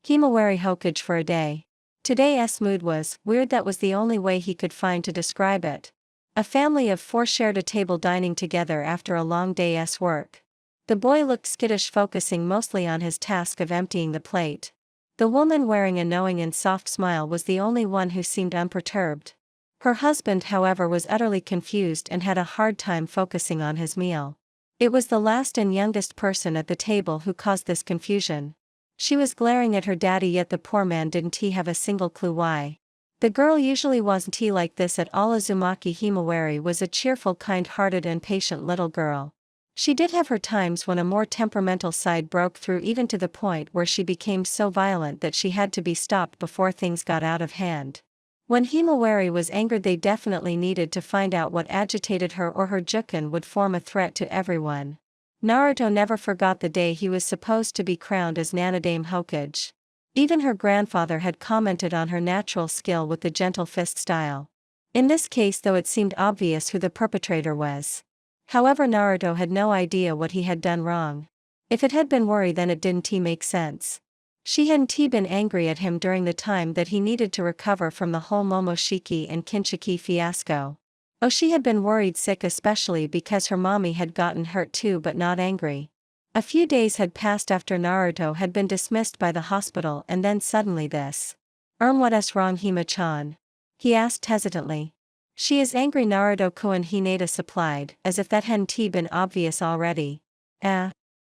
Himawari Hokage for a day. Today's mood was weird. That was the only way he could find to describe it. A family of 4 shared a table dining together after a long day's work. The boy looked skittish, focusing mostly on his task of emptying the plate. The woman, wearing a knowing and soft smile, was the only one who seemed unperturbed. Her husband, however, was utterly confused and had a hard time focusing on his meal. It was the last and youngest person at the table who caused this confusion. She was glaring at her daddy, yet the poor man didn't have a single clue why. The girl usually wasn't like this at all. Uzumaki Himawari was a cheerful, kind-hearted and patient little girl. She did have her times when a more temperamental side broke through, even to the point where she became so violent that she had to be stopped before things got out of hand. When Himawari was angered, they definitely needed to find out what agitated her, or her juken would form a threat to everyone. Naruto never forgot the day he was supposed to be crowned as Nanadame Hokage. Even her grandfather had commented on her natural skill with the gentle fist style. In this case, though, it seemed obvious who the perpetrator was. However, Naruto had no idea what he had done wrong. If it had been worry, then it didn't make sense. She hadn't been angry at him during the time that he needed to recover from the whole Momoshiki and Kinshiki fiasco. Oh, she had been worried sick, especially because her mommy had gotten hurt too, but not angry. A few days had passed after Naruto had been dismissed by the hospital, and then suddenly this. What's wrong, Hima-chan?" he asked hesitantly. "She is angry," Naruto-kun, Hinata supplied, as if that hadn't been obvious already.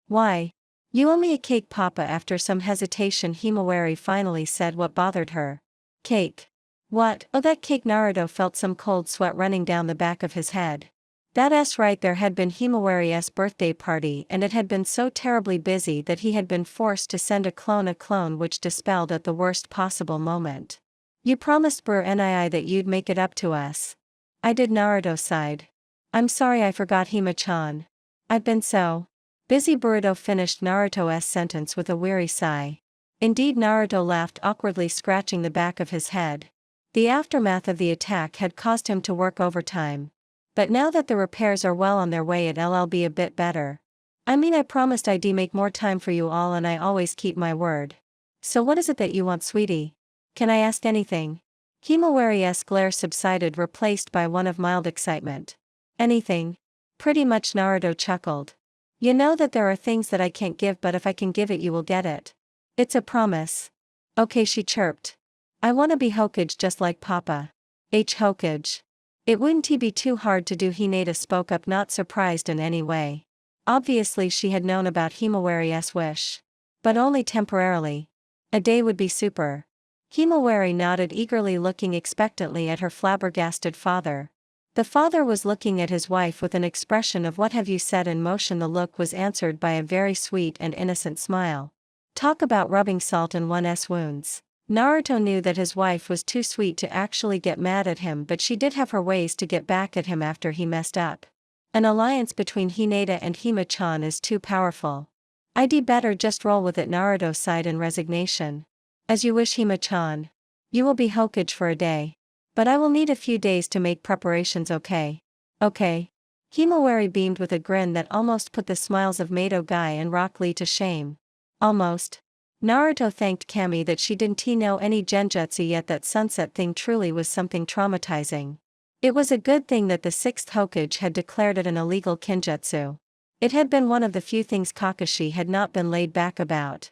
Why? You owe me a cake, Papa." After some hesitation, Himawari finally said what bothered her. "Cake? What? Oh, that cake." Naruto felt some cold sweat running down the back of his head. That's right, there had been Himawari's birthday party, and it had been so terribly busy that he had been forced to send a clone, which dispelled at the worst possible moment. "You promised Nii that you'd make it up to us." "I did," Naruto sighed. "I'm sorry, I forgot, Hima-chan. I've been so busy." Boruto finished Naruto's sentence with a weary sigh. Indeed, Naruto laughed awkwardly, scratching the back of his head. The aftermath of the attack had caused him to work overtime. But now that the repairs are well on their way, it'll be a bit better. I promised I'd make more time for you all, and I always keep my word. So what is it that you want, sweetie? Can I ask anything?" Himawari's glare subsided, replaced by one of mild excitement. "Anything? Pretty much," Naruto chuckled. "You know that there are things that I can't give, but if I can give it, you will get it. It's a promise." "Okay," she chirped. "I want to be Hokage just like Papa." Hokage. "It wouldn't be too hard to do," Hinata spoke up, not surprised in any way. Obviously she had known about Himawari's wish. But only temporarily. A day would be super. Himawari nodded eagerly, looking expectantly at her flabbergasted father. The father was looking at his wife with an expression of "what have you said" in motion. The look was answered by a very sweet and innocent smile. Talk about rubbing salt in one's wounds. Naruto knew that his wife was too sweet to actually get mad at him, but she did have her ways to get back at him after he messed up. An alliance between Hinata and Hima-chan is too powerful. "I'd better just roll with it," Naruto sighed in resignation. "As you wish, Hima-chan. You will be Hokage for a day. But I will need a few days to make preparations, okay?" "Okay." Himawari beamed with a grin that almost put the smiles of Mato Guy and Rock Lee to shame. Almost. Naruto thanked Kami that she didn't know any genjutsu yet. That sunset thing truly was something traumatizing. It was a good thing that the 6th Hokage had declared it an illegal kinjutsu. It had been one of the few things Kakashi had not been laid back about.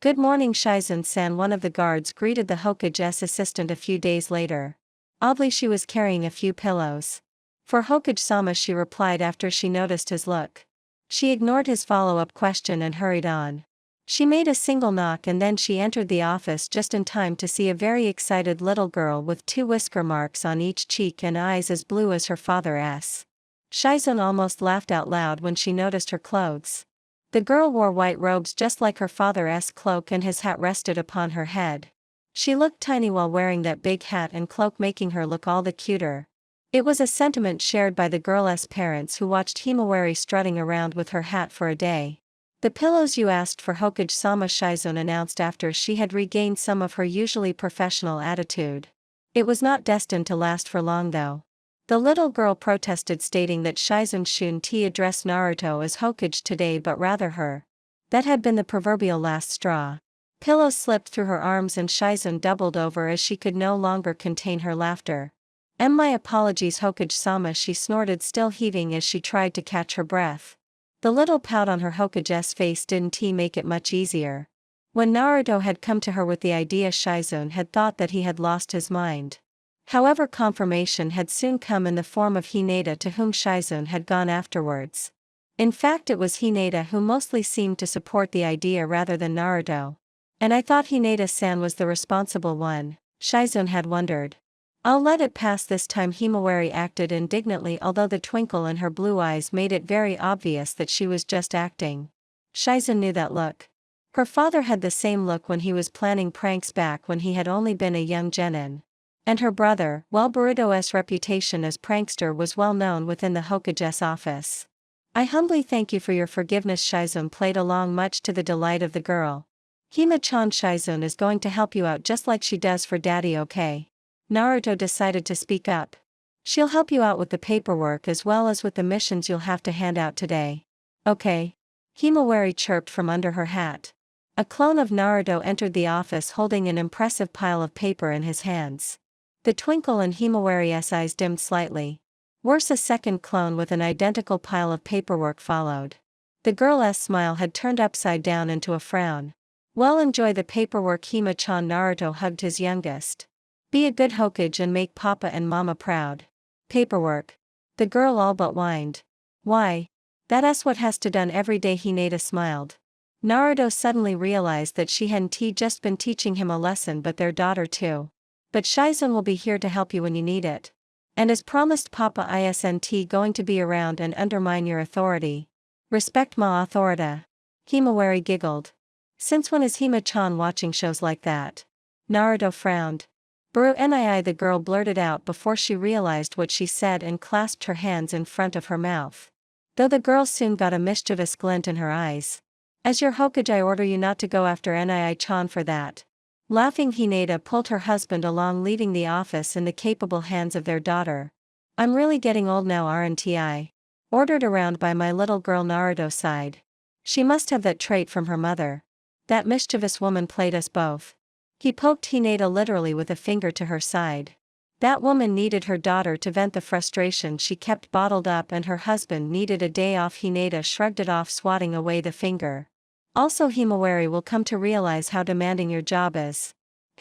"Good morning, Shizen-san," one of the guards greeted the Hokage's assistant a few days later. Oddly, she was carrying a few pillows. "For Hokage-sama," she replied after she noticed his look. She ignored his follow-up question and hurried on. She made a single knock, and then she entered the office just in time to see a very excited little girl with 2 whisker marks on each cheek and eyes as blue as her father's. Shizen almost laughed out loud when she noticed her clothes. The girl wore white robes just like her father's cloak, and his hat rested upon her head. She looked tiny while wearing that big hat and cloak, making her look all the cuter. It was a sentiment shared by the girl's parents, who watched Himawari strutting around with her hat for a day. "The pillows you asked for, Hokage-sama," Shizen announced after she had regained some of her usually professional attitude. It was not destined to last for long, though. The little girl protested, stating that Shizen shouldn't address Naruto as Hokage today but rather her. That had been the proverbial last straw. Pillows slipped through her arms and Shizune doubled over as she could no longer contain her laughter. My apologies, Hokage-sama," she snorted, still heaving as she tried to catch her breath. The little pout on her Hokage's face didn't make it much easier. When Naruto had come to her with the idea, Shizune had thought that he had lost his mind. However, confirmation had soon come in the form of Hinata, to whom Shizune had gone afterwards. In fact, it was Hinata who mostly seemed to support the idea rather than Naruto. "And I thought Hinata-san was the responsible one," Shizune had wondered. "I'll let it pass this time," Himawari acted indignantly, although the twinkle in her blue eyes made it very obvious that she was just acting. Shizune knew that look. Her father had the same look when he was planning pranks back when he had only been a young genin. And her brother, well, Boruto's reputation as prankster was well known within the Hokage's office. "I humbly thank you for your forgiveness." Shizune played along, much to the delight of the girl. "Hima-chan, Shizune is going to help you out just like she does for daddy, okay?" Naruto decided to speak up. "She'll help you out with the paperwork as well as with the missions you'll have to hand out today. Okay?" Himawari chirped from under her hat. A clone of Naruto entered the office holding an impressive pile of paper in his hands. The twinkle in Himawari's eyes dimmed slightly. Worse, a second clone with an identical pile of paperwork followed. The girl's smile had turned upside down into a frown. "Well, enjoy the paperwork, Hima-chan." Naruto hugged his youngest. "Be a good Hokage and make Papa and Mama proud." "Paperwork?" The girl all but whined. "Why? That's what has to done every day." Hinata smiled. Naruto suddenly realized that she hadn't just been teaching him a lesson but their daughter too. "But Shizune will be here to help you when you need it. And as promised, Papa isn't going to be around and undermine your authority. Respect ma authority." Himawari giggled. "Since when is Hima-chan watching shows like that?" Naruto frowned. "Buru nii," the girl blurted out before she realized what she said and clasped her hands in front of her mouth. Though the girl soon got a mischievous glint in her eyes. "As your Hokage, I order you not to go after nii-chan for that." Laughing, Hinata pulled her husband along, leaving the office in the capable hands of their daughter. "I'm really getting old now, aren't I? Ordered around by my little girl." Naruto sighed. "She must have that trait from her mother. That mischievous woman played us both." He poked Hinata literally with a finger to her side. That woman needed her daughter to vent the frustration she kept bottled up, and her husband needed a day off. Hinata shrugged it off, swatting away the finger. "Also, Himawari will come to realize how demanding your job is.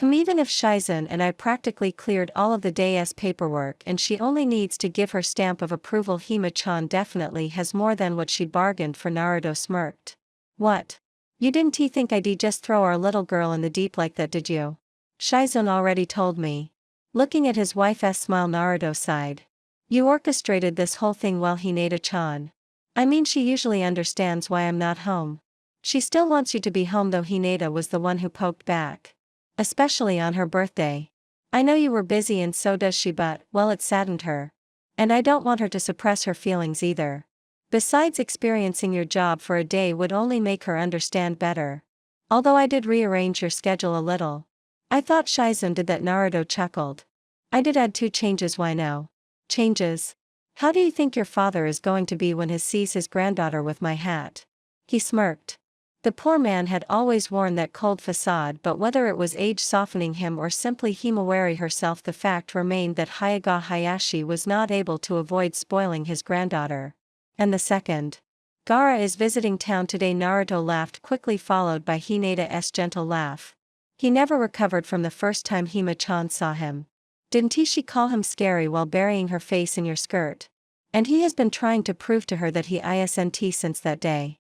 Even if Shizune and I practically cleared all of the day's paperwork and she only needs to give her stamp of approval, Hima-chan definitely has more than what she bargained for." Naruto smirked. "What? You didn't think I'd just throw our little girl in the deep like that, did you? Shizune already told me." Looking at his wife's smile, Naruto sighed. "You orchestrated this whole thing well, Hinata-chan. I mean, she usually understands why I'm not home. She still wants you to be home though." Hinata was the one who poked back. "Especially on her birthday. I know you were busy and so does she, but, well, it saddened her. And I don't want her to suppress her feelings either. Besides, experiencing your job for a day would only make her understand better. Although I did rearrange your schedule a little. I thought Shizune did that." Naruto chuckled. "I did add 2 changes." "Why no? Changes? How do you think your father is going to be when he sees his granddaughter with my hat?" He smirked. The poor man had always worn that cold facade, but whether it was age softening him or simply Himawari herself, the fact remained that Hyaga Hayashi was not able to avoid spoiling his granddaughter. "And the second? Gaara is visiting town today." Naruto laughed quickly, followed by Hinata's gentle laugh. He never recovered from the first time Hima-chan saw him. "Didn't she call him scary while burying her face in your skirt? And he has been trying to prove to her that he isn't since that day."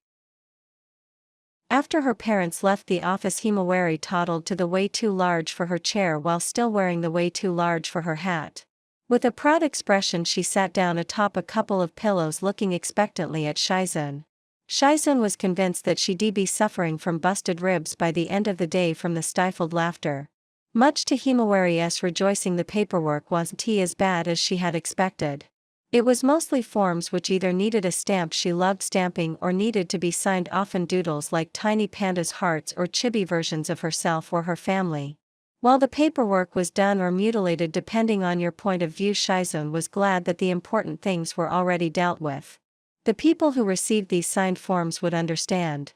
After her parents left the office, Himawari toddled to the way too large for her chair while still wearing the way too large for her hat. With a proud expression, she sat down atop a couple of pillows, looking expectantly at Shizune. Shizune was convinced that she'd be suffering from busted ribs by the end of the day from the stifled laughter. Much to Himawari's rejoicing, the paperwork wasn't as bad as she had expected. It was mostly forms which either needed a stamp she loved stamping or needed to be signed, often doodles like tiny pandas' hearts or chibi versions of herself or her family. While the paperwork was done or mutilated depending on your point of view, Shizune was glad that the important things were already dealt with. The people who received these signed forms would understand.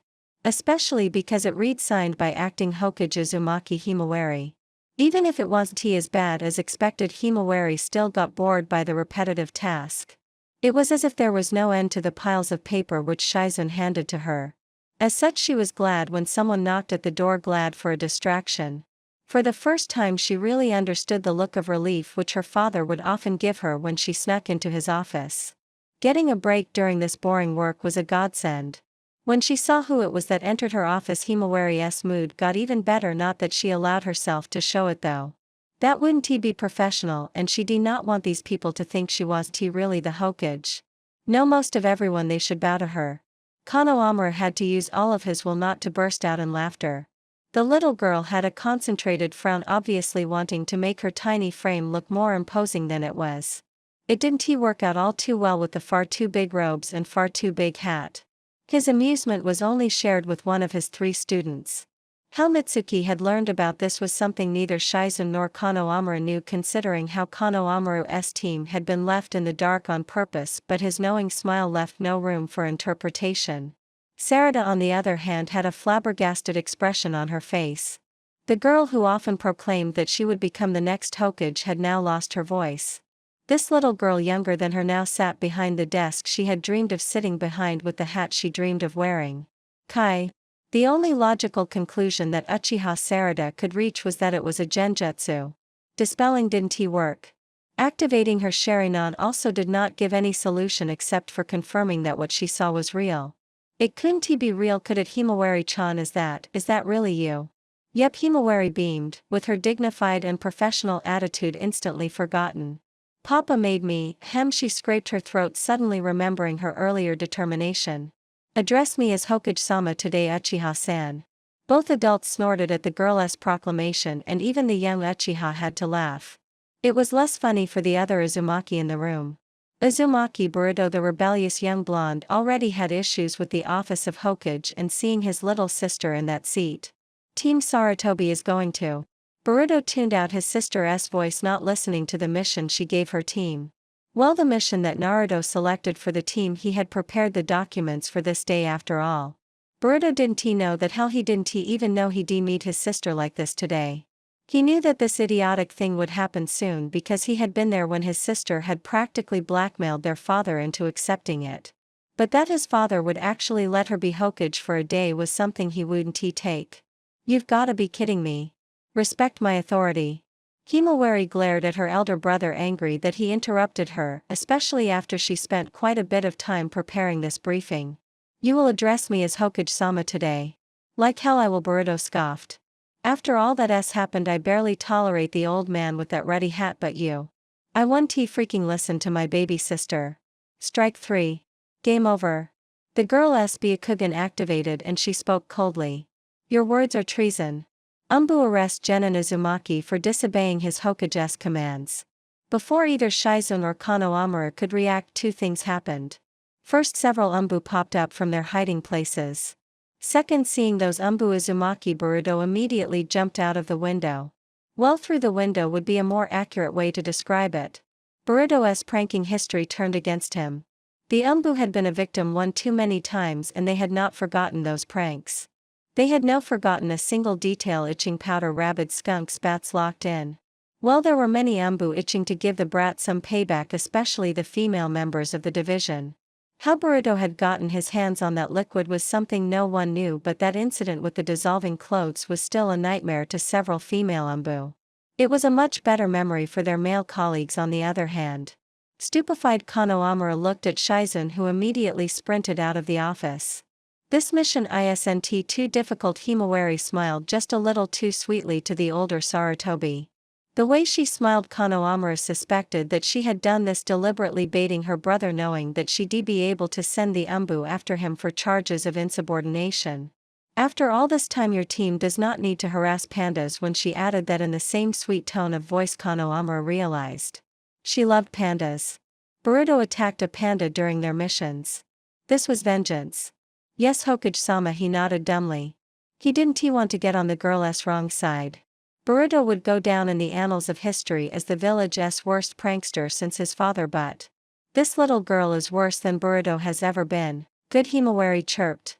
Especially because it reads signed by acting Hokage Uzumaki Himawari. Even if it wasn't as bad as expected, Himawari still got bored by the repetitive task. It was as if there was no end to the piles of paper which Shizun handed to her. As such, she was glad when someone knocked at the door, glad for a distraction. For the first time she really understood the look of relief which her father would often give her when she snuck into his office. Getting a break during this boring work was a godsend. When she saw who it was that entered her office, Himawari's mood got even better, not that she allowed herself to show it though. That wouldn't be professional, and she did not want these people to think she wasn't really the Hokage. No, most of everyone they should bow to her. Kano Amuro had to use all of his will not to burst out in laughter. The little girl had a concentrated frown, obviously wanting to make her tiny frame look more imposing than it was. It didn't work out all too well with the far too big robes and far too big hat. His amusement was only shared with one of his 3 students. How Mitsuki had learned about this was something neither Shizun nor Kano Amuro knew, considering how Kano Amuro's team had been left in the dark on purpose, but his knowing smile left no room for interpretation. Sarada, on the other hand, had a flabbergasted expression on her face. The girl who often proclaimed that she would become the next Hokage had now lost her voice. This little girl younger than her now sat behind the desk she had dreamed of sitting behind, with the hat she dreamed of wearing. Kai. The only logical conclusion that Uchiha Sarada could reach was that it was a genjutsu. Dispelling didn't work. Activating her Sharingan also did not give any solution except for confirming that what she saw was real. It couldn't be real, could it? Himawari-chan, is that really you? Yep, Himawari beamed, with her dignified and professional attitude instantly forgotten. Papa made me, she scraped her throat, suddenly remembering her earlier determination. Address me as Hokage-sama today, Uchiha-san. Both adults snorted at the girl's proclamation, and even the young Uchiha had to laugh. It was less funny for the other Uzumaki in the room. Uzumaki Boruto, the rebellious young blonde, already had issues with the office of Hokage, and seeing his little sister in that seat. Team Sarutobi is going to. Boruto tuned out his sister's voice, not listening to the mission she gave her team. Well, the mission that Naruto selected for the team. He had prepared the documents for this day after all. Boruto didn't know that he didn't even know he'd meet his sister like this today. He knew that this idiotic thing would happen soon because he had been there when his sister had practically blackmailed their father into accepting it. But that his father would actually let her be Hokage for a day was something he wouldn't take. You've gotta be kidding me. Respect my authority. Himawari glared at her elder brother, angry that he interrupted her, especially after she spent quite a bit of time preparing this briefing. You will address me as Hokage-sama today. Like hell I will, Boruto scoffed. After all that's happened, I barely tolerate the old man with that ruddy hat, but you. I won't freaking listen to my baby sister. Strike 3. Game over. The girl's Byakugan activated and she spoke coldly. Your words are treason. Umbu arrest Genin Uzumaki for disobeying his Hokage's commands. Before either Shizun or Kano Amuro could react, 2 things happened. First, several Umbu popped up from their hiding places. Second, seeing those Umbu, Uzumaki Boruto immediately jumped out of the window. Well, through the window would be a more accurate way to describe it. Boruto's pranking history turned against him. The Umbu had been a victim one too many times, and they had not forgotten those pranks. They had no forgotten a single detail. Itching powder, rabid skunk spats locked in. Well, there were many Umbu itching to give the brat some payback, especially the female members of the division. How Boruto had gotten his hands on that liquid was something no one knew, but that incident with the dissolving clothes was still a nightmare to several female Umbu. It was a much better memory for their male colleagues, on the other hand. Stupefied Kano Amuro looked at Shizun, who immediately sprinted out of the office. This mission isn't too difficult. Himawari smiled just a little too sweetly to the older Sarutobi. The way she smiled, Kano Amuro suspected that she had done this deliberately, baiting her brother, knowing that she'd be able to send the Umbu after him for charges of insubordination. After all this time, your team does not need to harass pandas. When she added that in the same sweet tone of voice, Kano Amuro realized. She loved pandas. Boruto attacked a panda during their missions. This was vengeance. Yes, Hokage-sama, he nodded dumbly. He didn't want to get on the girl's wrong side. Boruto would go down in the annals of history as the village's worst prankster since his father, but this little girl is worse than Boruto has ever been. Good, Himawari chirped.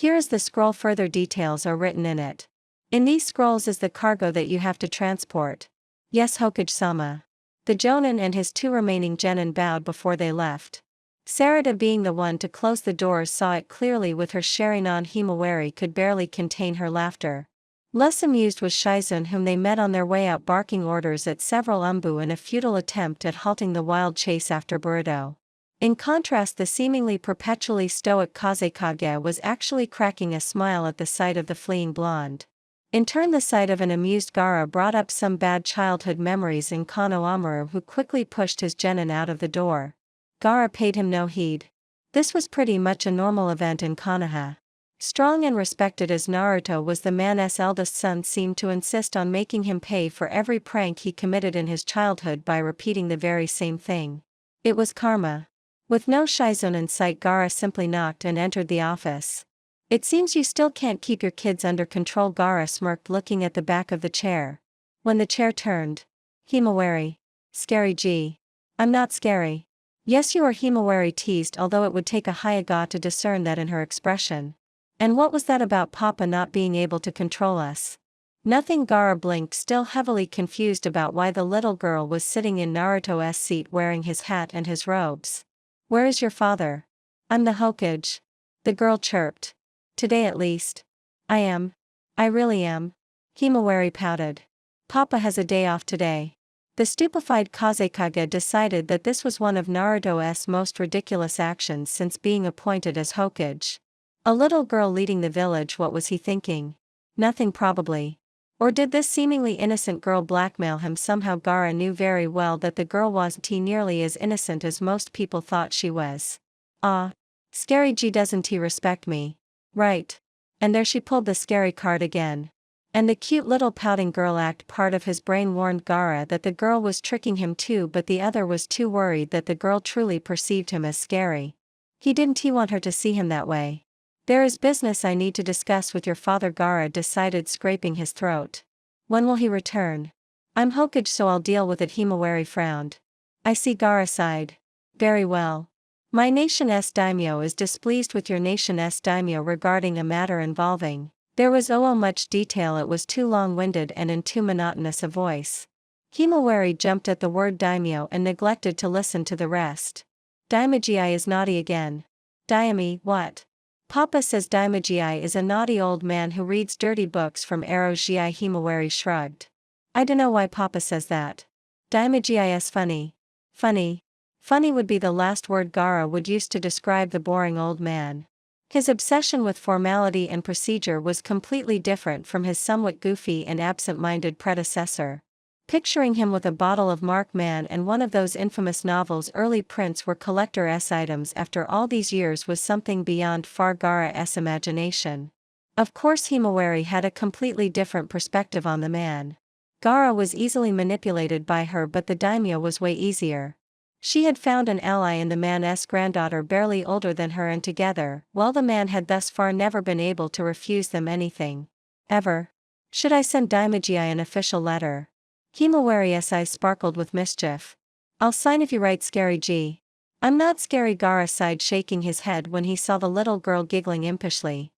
Here is the scroll, further details are written in it. In these scrolls is the cargo that you have to transport. Yes, Hokage-sama. The Jonin and his two remaining genin bowed before they left. Sarada, being the one to close the doors, saw it clearly with her sharing on. Himawari could barely contain her laughter. Less amused was Shizun, whom they met on their way out, barking orders at several umbu in a futile attempt at halting the wild chase after Burrito. In contrast, the seemingly perpetually stoic Kazekage was actually cracking a smile at the sight of the fleeing blonde. In turn, the sight of an amused Gaara brought up some bad childhood memories in Konohamaru, who quickly pushed his genin out of the door. Gaara paid him no heed. This was pretty much a normal event in Konoha. Strong and respected as Naruto was, the man's eldest son seemed to insist on making him pay for every prank he committed in his childhood by repeating the very same thing. It was karma. With no Shizun in sight, Gaara simply knocked and entered the office. "It seems you still can't keep your kids under control," Gaara smirked, looking at the back of the chair. When the chair turned, "Himawari. Scary G. I'm not scary." "Yes, you are," Himawari teased, although it would take a Hyuga to discern that in her expression. "And what was that about Papa not being able to control us?" "Nothing," Gaara blinked, still heavily confused about why the little girl was sitting in Naruto's seat wearing his hat and his robes. "Where is your father?" "I'm the Hokage," the girl chirped. "Today at least." "I am. I really am." Himawari pouted. "Papa has a day off today." The stupefied Kazekage decided that this was one of Naruto's most ridiculous actions since being appointed as Hokage. A little girl leading the village, what was he thinking? Nothing, probably. Or did this seemingly innocent girl blackmail him somehow? Gaara knew very well that the girl wasn't nearly as innocent as most people thought she was. "Ah. Scary G, doesn't he respect me?" "Right." And there she pulled the scary card again. And the cute little pouting girl act part of his brain warned Gaara that the girl was tricking him too, but the other was too worried that the girl truly perceived him as scary. Didn't he want her to see him that way? "There is business I need to discuss with your father," Gaara decided, scraping his throat. "When will he return?" "I'm Hokage, so I'll deal with it," Himawari frowned. "I see," Gaara sighed. "Very well. My nation's daimyo is displeased with your nation's daimyo regarding a matter involving." There was much detail. It was too long-winded and in too monotonous a voice. Himawari jumped at the word daimyo and neglected to listen to the rest. "Daimajii is naughty again." "Daimi, what?" "Papa says Daimajii is a naughty old man who reads dirty books from Arojii." Himawari shrugged. "I dunno why Papa says that." "Daimajii is funny." "Funny? Funny would be the last word Gaara would use to describe the boring old man. His obsession with formality and procedure was completely different from his somewhat goofy and absent-minded predecessor. Picturing him with a bottle of Mark Man and one of those infamous novels early prints were collector-s items after all these years was something beyond far Gaara's imagination. Of course, Himawari had a completely different perspective on the man. Gaara was easily manipulated by her, but the daimyo was way easier. She had found an ally in the man's granddaughter barely older than her, and together, well, the man had thus far never been able to refuse them anything. Ever. "Should I send Daimajii an official letter?" Himawari's eyes sparkled with mischief. "I'll sign if you write, Scary G." "I'm not scary," Gaara sighed, shaking his head when he saw the little girl giggling impishly.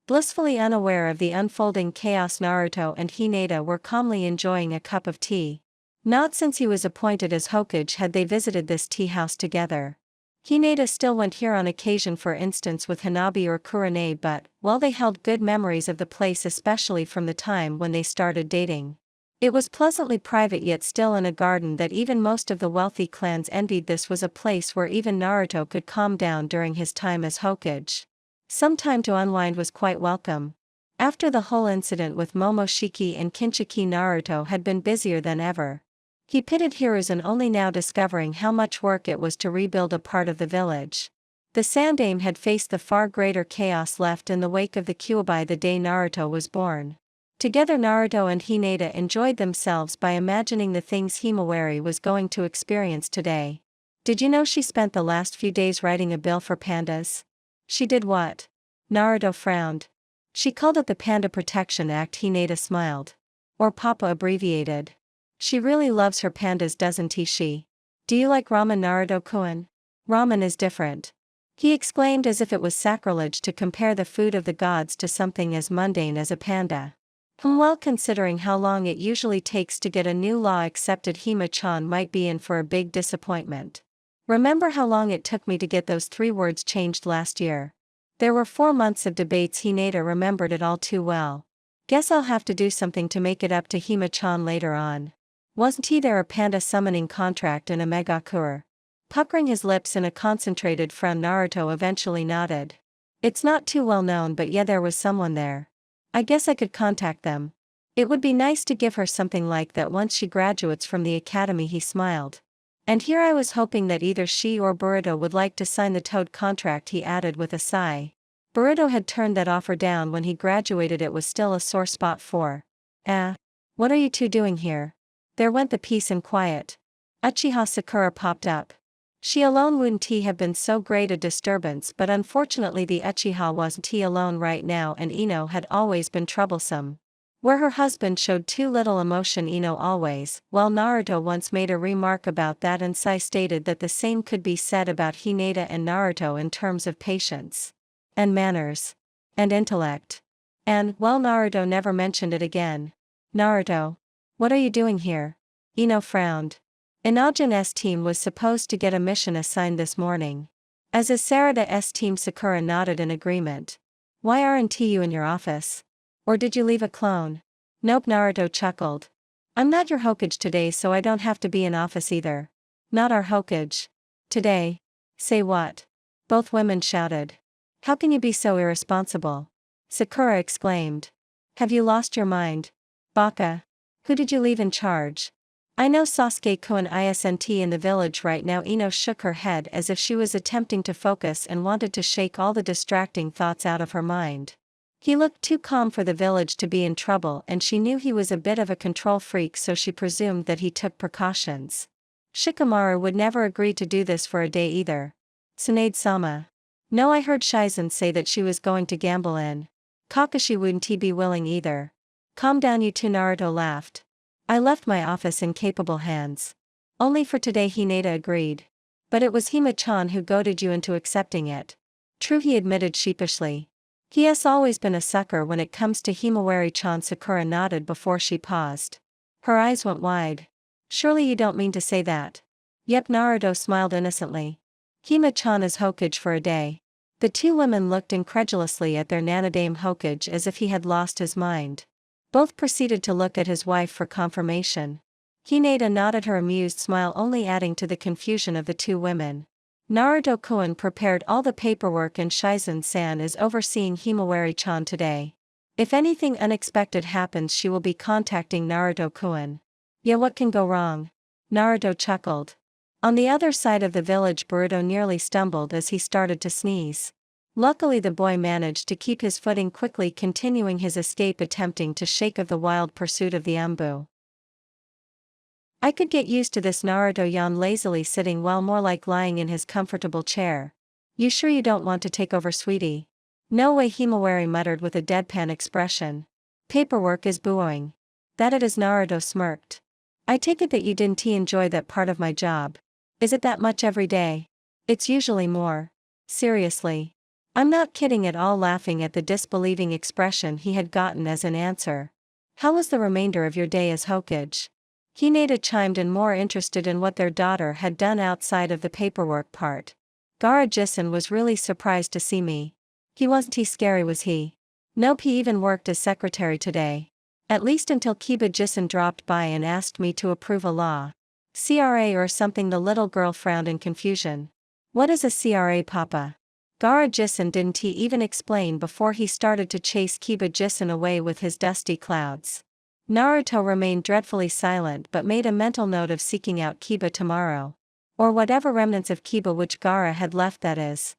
Blissfully unaware of the unfolding chaos, Naruto and Hinata were calmly enjoying a cup of tea. Not since he was appointed as Hokage had they visited this tea house together. Hinata still went here on occasion, for instance with Hanabi or Kurane, but, well, they held good memories of the place, especially from the time when they started dating. It was pleasantly private, yet still in a garden that even most of the wealthy clans envied. This was a place where even Naruto could calm down during his time as Hokage. Some time to unwind was quite welcome. After the whole incident with Momoshiki and Kinshiki, Naruto had been busier than ever. He pitied Hiruzen, only now discovering how much work it was to rebuild a part of the village. The Sandaime had faced the far greater chaos left in the wake of the Kyuubi the day Naruto was born. Together, Naruto and Hinata enjoyed themselves by imagining the things Himawari was going to experience today. "Did you know she spent the last few days writing a bill for pandas?" "She did what?" Naruto frowned. "She called it the Panda Protection Act." Hinata smiled. "Or Papa abbreviated. She really loves her pandas, doesn't she? Do you like ramen, Naruto-kun?" "Ramen is different." He exclaimed as if it was sacrilege to compare the food of the gods to something as mundane as a panda. Well, considering how long it usually takes to get a new law accepted, Hima-chan might be in for a big disappointment. Remember how long it took me to get those 3 words changed last year? There were 4 months of debates. Hinata remembered it all too well. Guess I'll have to do something to make it up to Hima-chan later on. Wasn't there a panda summoning contract in a megakure? Puckering his lips in a concentrated frown, Naruto eventually nodded. It's not too well known, but yeah, there was someone there. I guess I could contact them. It would be nice to give her something like that once she graduates from the academy. He smiled. And here I was hoping that either she or Boruto would like to sign the Toad contract, he added with a sigh. Boruto had turned that offer down when he graduated. It was still a sore spot for. What are you two doing here? There went the peace and quiet. Uchiha Sakura popped up. She alone wouldn't have been so great a disturbance, but unfortunately the Uchiha wasn't alone right now, and Ino had always been troublesome. Where her husband showed too little emotion, Ino always, while Naruto once made a remark about that, and Sai stated that the same could be said about Hinata and Naruto in terms of patience, and manners, and intellect. And, well, Naruto never mentioned it again. Naruto, what are you doing here? Ino frowned. Inajin's team was supposed to get a mission assigned this morning. As is Sarada's team. Sakura nodded in agreement. Why aren't you in your office? Or did you leave a clone? Nope, Naruto chuckled. I'm not your Hokage today, so I don't have to be in office either. Not our Hokage. Today? Say what? Both women shouted. How can you be so irresponsible? Sakura exclaimed. Have you lost your mind? Baka. Who did you leave in charge? I know Sasuke-kun isn't in the village right now. Ino shook her head as if she was attempting to focus and wanted to shake all the distracting thoughts out of her mind. He looked too calm for the village to be in trouble, and she knew he was a bit of a control freak, so she presumed that he took precautions. Shikamaru would never agree to do this for a day either. Tsunade-sama. No, I heard Shizen say that she was going to gamble in. Kakashi wouldn't be willing either. Calm down, you two, Naruto laughed. I left my office in capable hands. Only for today, Hinata agreed. But it was Hima-chan who goaded you into accepting it. True, he admitted sheepishly. He has always been a sucker when it comes to Himawari-chan. Sakura nodded before she paused. Her eyes went wide. Surely you don't mean to say that. Yep, Naruto smiled innocently. Hima-chan is Hokage for a day. The two women looked incredulously at their Nanadame Hokage as if he had lost his mind. Both proceeded to look at his wife for confirmation. Hinata nodded her amused smile, only adding to the confusion of the two women. Naruto-kun prepared all the paperwork, and Shizen-san is overseeing Himawari-chan today. If anything unexpected happens, she will be contacting Naruto-kun. Yeah, what can go wrong? Naruto chuckled. On the other side of the village, Boruto nearly stumbled as he started to sneeze. Luckily the boy managed to keep his footing, quickly continuing his escape, attempting to shake off the wild pursuit of the Umbu. I could get used to this. Naruto yawned lazily, sitting well, more like lying in his comfortable chair. You sure you don't want to take over, sweetie? No way, Himawari muttered with a deadpan expression. Paperwork is boring. That it is, Naruto smirked. I take it that you didn't enjoy that part of my job. Is it that much every day? It's usually more. Seriously. I'm not kidding at all, laughing at the disbelieving expression he had gotten as an answer. How was the remainder of your day as Hokage? Hinata chimed in, more interested in what their daughter had done outside of the paperwork part. Gaara-jisan was really surprised to see me. He wasn't scary, was he? Nope, he even worked as secretary today. At least until Kiba-jisan dropped by and asked me to approve a law. CRA or something? The little girl frowned in confusion. What is a CRA, Papa? Gaara-jisan didn't even explain before he started to chase Kiba-jisan away with his dusty clouds. Naruto remained dreadfully silent, but made a mental note of seeking out Kiba tomorrow. Or whatever remnants of Kiba which Gaara had left, that is.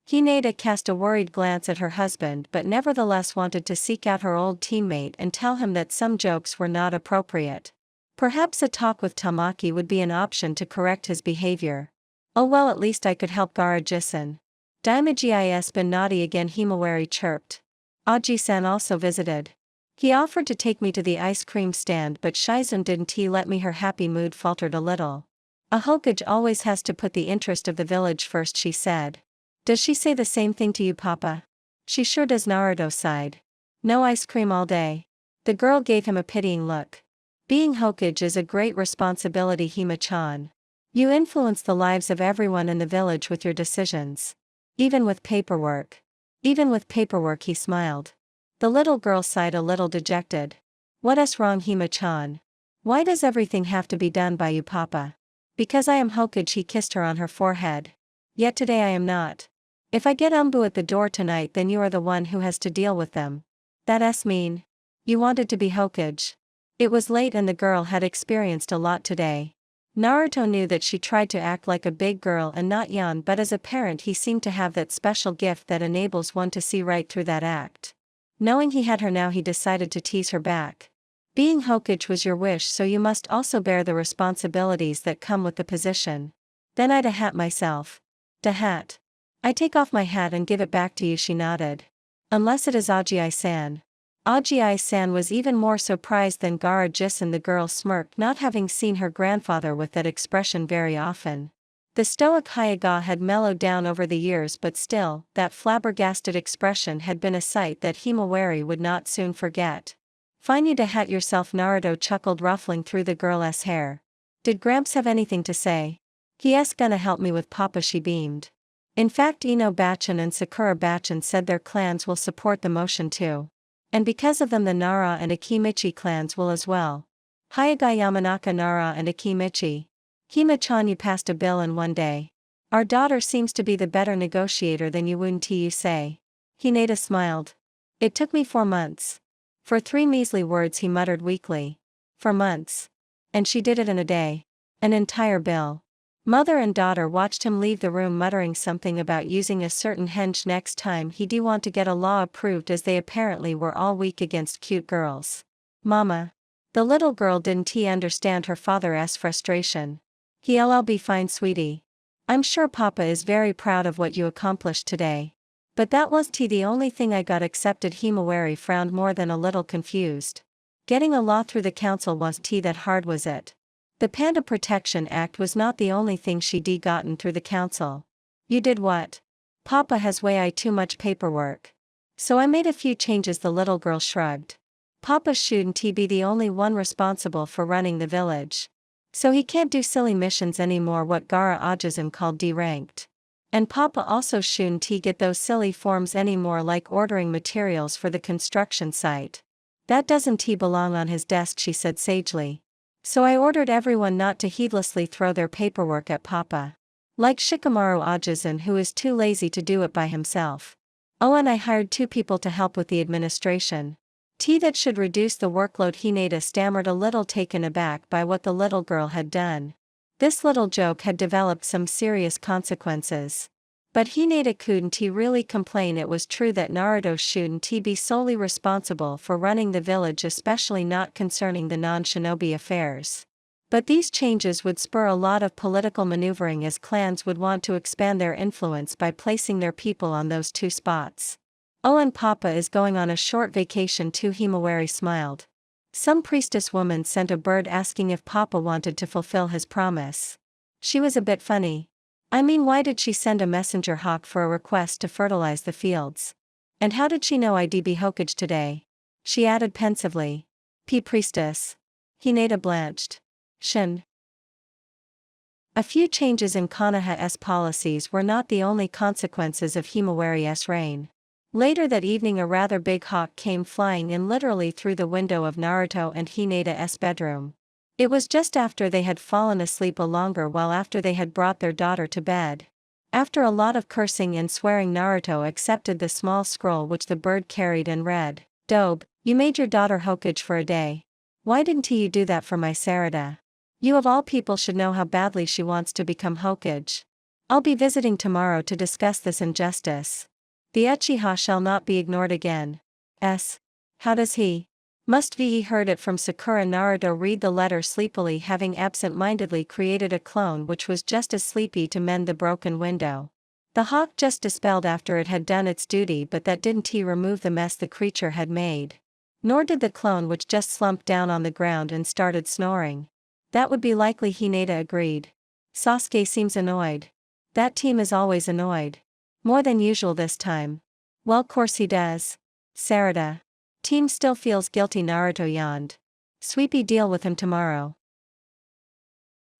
Hinata cast a worried glance at her husband, but nevertheless wanted to seek out her old teammate and tell him that some jokes were not appropriate. Perhaps a talk with Tamaki would be an option to correct his behavior. Oh well, at least I could help Gaara-jisan. Daimajis been naughty again, Himawari chirped. Aji-san also visited. He offered to take me to the ice cream stand, but Shizen didn't let me. Her happy mood faltered a little. A Hokage always has to put the interest of the village first, she said. Does she say the same thing to you, Papa? She sure does, Naruto sighed. No ice cream all day. The girl gave him a pitying look. Being Hokage is a great responsibility, Hima-chan. You influence the lives of everyone in the village with your decisions. Even with paperwork. Even with paperwork, he smiled. The little girl sighed a little dejected. What's wrong, Hima-chan? Why does everything have to be done by you, Papa? Because I am Hokage, he kissed her on her forehead. Yet today I am not. If I get Umbu at the door tonight, then you are the one who has to deal with them. That's mean. You wanted to be Hokage. It was late and the girl had experienced a lot today. Naruto knew that she tried to act like a big girl and not yawn, but as a parent he seemed to have that special gift that enables one to see right through that act. Knowing he had her now, he decided to tease her back. Being Hokage was your wish, so you must also bear the responsibilities that come with the position. Then I'd a hat myself. Da hat. I take off my hat and give it back to you, she nodded. Unless it is Aji-san. Aji-san was even more surprised than Gaara-jisan. The girl smirked, not having seen her grandfather with that expression very often. The stoic Hyuga had mellowed down over the years, but still, that flabbergasted expression had been a sight that Himawari would not soon forget. Fine you to hat yourself, Naruto chuckled, ruffling through the girl's hair. Did Gramps have anything to say? He's gonna help me with Papa, she beamed. In fact, Ino Bachan and Sakura Bachan said their clans will support the motion too. And because of them the Nara and Akimichi clans will as well. Hyuga, Yamanaka, Nara and Akimichi. Hima-chan, you passed a bill in one day. Our daughter seems to be the better negotiator than you, wouldn't you say? Hinata smiled. It took me 4 months. For 3 measly words, he muttered weakly. 4 months. And she did it in a day. An entire bill. Mother and daughter watched him leave the room, muttering something about using a certain henge next time he do want to get a law approved, as they apparently were all weak against cute girls. Mama. The little girl didn't understand her father's frustration. He'll be fine, sweetie. I'm sure Papa is very proud of what you accomplished today. But that was the only thing I got accepted. Himawari frowned, more than a little confused. Getting a law through the council was that hard, was it? The Panda Protection Act was not the only thing she'd gotten through the council. You did what? Papa has way too much paperwork. So I made a few changes, the little girl shrugged. Papa shouldn't be the only one responsible for running the village. So he can't do silly missions anymore, what Gaara-ajizan called deranked. And Papa also shouldn't get those silly forms anymore, like ordering materials for the construction site. That doesn't belong on his desk, she said sagely. So I ordered everyone not to heedlessly throw their paperwork at Papa. Like Shikamaru Ajizan, who is too lazy to do it by himself. Oh, and I hired 2 people to help with the administration. That should reduce the workload. Hinata stammered, a little taken aback by what the little girl had done. This little joke had developed some serious consequences. But Hinata couldn't really complain. It was true that Naruto shouldn't be solely responsible for running the village, especially not concerning the non-shinobi affairs. But these changes would spur a lot of political maneuvering, as clans would want to expand their influence by placing their people on those 2 spots. Oh, and Papa is going on a short vacation too, Himawari smiled. Some priestess woman sent a bird asking if Papa wanted to fulfill his promise. She was a bit funny. I mean, why did she send a messenger hawk for a request to fertilize the fields? And how did she know I'd be Hokage today? She added pensively. Priestess. Hinata blanched. Shin. A few changes in Konoha's policies were not the only consequences of Himawari's reign. Later that evening, a rather big hawk came flying in literally through the window of Naruto and Hinata's bedroom. It was just after they had fallen asleep, a longer while after they had brought their daughter to bed. After a lot of cursing and swearing, Naruto accepted the small scroll which the bird carried and read. Dobe, you made your daughter Hokage for a day. Why didn't you do that for my Sarada? You of all people should know how badly she wants to become Hokage. I'll be visiting tomorrow to discuss this injustice. The Uchiha shall not be ignored again. How does he? Must be heard it from Sakura. Naruto read the letter sleepily, having absent-mindedly created a clone which was just as sleepy to mend the broken window. The hawk just dispelled after it had done its duty, but that didn't remove the mess the creature had made. Nor did the clone, which just slumped down on the ground and started snoring. That would be likely, Hinata agreed. Sasuke seems annoyed. That team is always annoyed. More than usual this time. Well, course he does. Sarada. Team still feels guilty. Naruto yawned. Sweepy, deal with him tomorrow.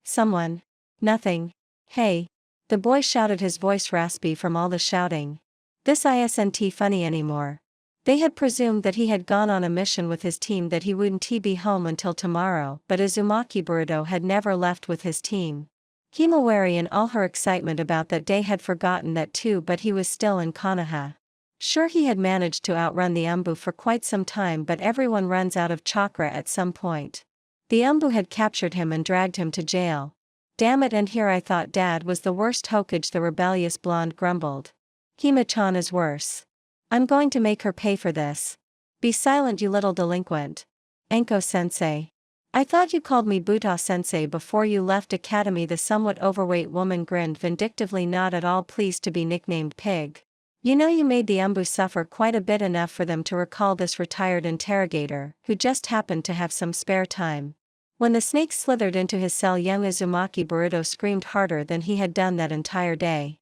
Someone. Nothing. Hey. The boy shouted, his voice raspy from all the shouting. This isn't funny anymore. They had presumed that he had gone on a mission with his team, that he wouldn't be home until tomorrow, but Uzumaki Boruto had never left with his team. Himawari, in all her excitement about that day, had forgotten that too, but he was still in Konoha. Sure, he had managed to outrun the Umbu for quite some time, but everyone runs out of chakra at some point. The Umbu had captured him and dragged him to jail. Damn it, and here I thought Dad was the worst Hokage, the rebellious blonde grumbled. Hima-chan is worse. I'm going to make her pay for this. Be silent, you little delinquent. Enko-sensei. I thought you called me Buta-sensei before you left academy. The somewhat overweight woman grinned vindictively, not at all pleased to be nicknamed Pig. You know, you made the Umbu suffer quite a bit, enough for them to recall this retired interrogator, who just happened to have some spare time. When the snake slithered into his cell, young Uzumaki Boruto screamed harder than he had done that entire day.